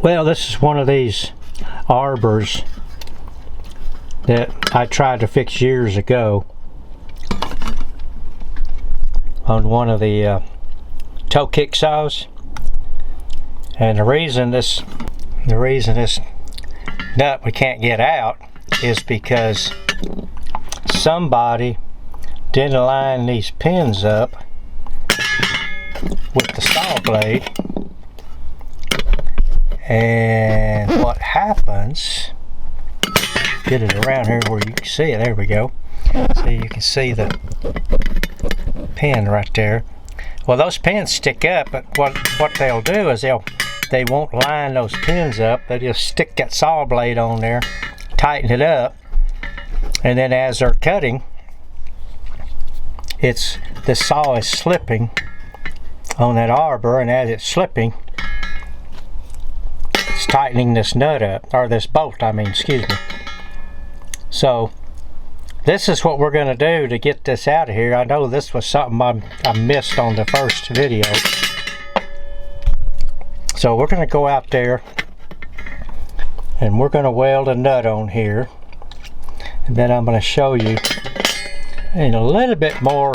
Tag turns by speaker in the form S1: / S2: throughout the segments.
S1: Well, this is one of these arbors that I tried to fix years ago on one of the Toekick saws, and the reason this nut we can't get out is because somebody didn't line these pins up with the saw blade. And what happens, get it around here where you can see it, there we go. So you can see the pin right there. Well, those pins stick up, but what they'll do is they won't line those pins up. They just stick that saw blade on there, tighten it up, and then as they're cutting, the saw is slipping on that arbor, and as it's slipping, it's tightening this nut up, or this bolt, I mean, excuse me. So this is what we're going to do to get this out of here. I know this was something I missed on the first video. So we're going to go out there and we're going to weld a nut on here, and then I'm going to show you in a little bit more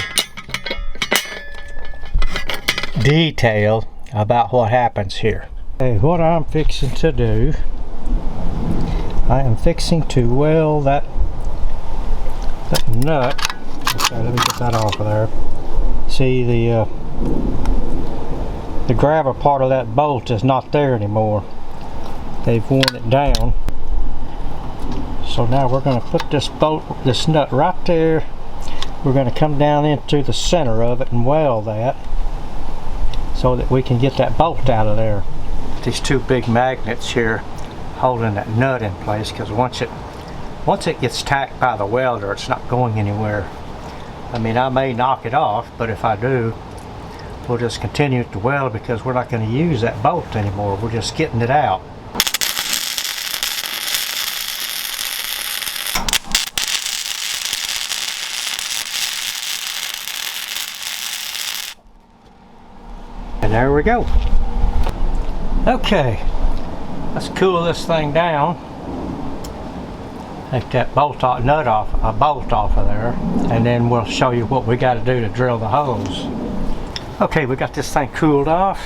S1: detail about what happens here. Okay, what I'm fixing to do, I am fixing to weld that nut. Okay, let me get that off of there. See, the grabber part of that bolt is not there anymore. They've worn it down. So now we're going to put this nut right there. We're going to come down into the center of it and weld that so that we can get that bolt out of there. These two big magnets here holding that nut in place, because once it gets tacked by the welder, it's not going anywhere. I mean, I may knock it off, but if I do, we'll just continue to weld because we're not going to use that bolt anymore. We're just getting it out. And there we go. Okay, let's cool this thing down. Take that bolt off, a bolt off of there, and then we'll show you what we got to do to drill the holes. Okay, we got this thing cooled off.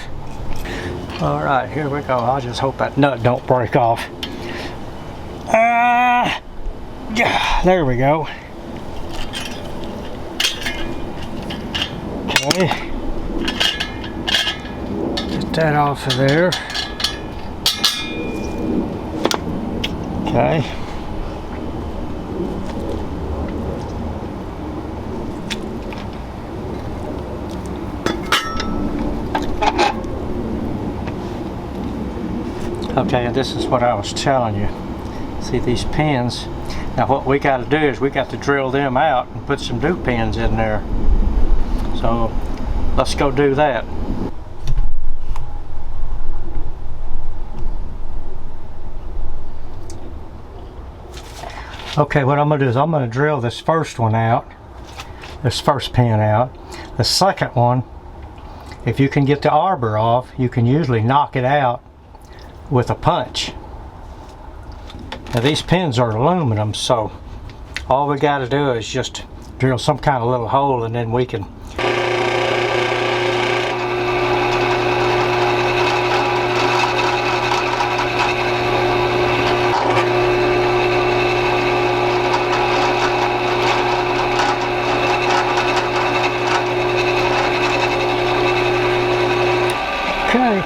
S1: All right, here we go. I just hope that nut don't break off. Yeah, there we go. Okay. Get that off of there. Okay. Okay, and this is what I was telling you. See these pins? Now what we got to do is we got to drill them out and put some new pins in there. So let's go do that. Okay, what I'm going to do is I'm going to drill this first one out, this first pin out. The second one, if you can get the arbor off, you can usually knock it out with a punch. Now these pins are aluminum, so all we got to do is just drill some kind of little hole, and then we can okay,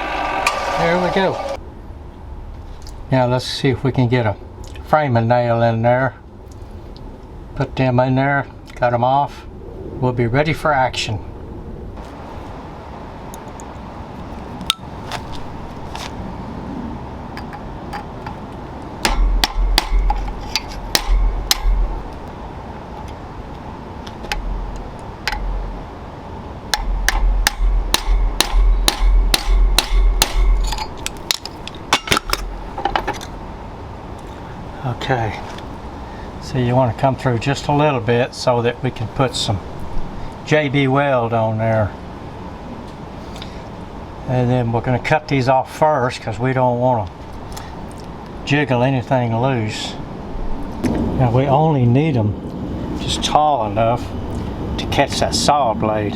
S1: there we go. Now let's see if we can get a framing nail in there. Put them in there, cut them off. We'll be ready for action. Okay, so you want to come through just a little bit so that we can put some JB weld on there. And then we're going to cut these off first because we don't want to jiggle anything loose. Now we only need them just tall enough to catch that saw blade.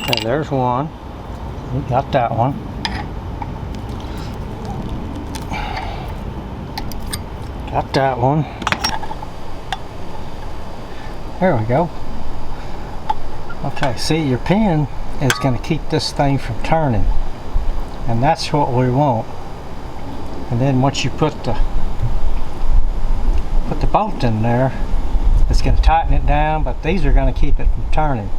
S1: Okay, there's one. We got that one. Got that one. There we go. Okay, see, your pin is going to keep this thing from turning, and that's what we want. And then once you put the bolt in there, it's going to tighten it down, but these are going to keep it from turning.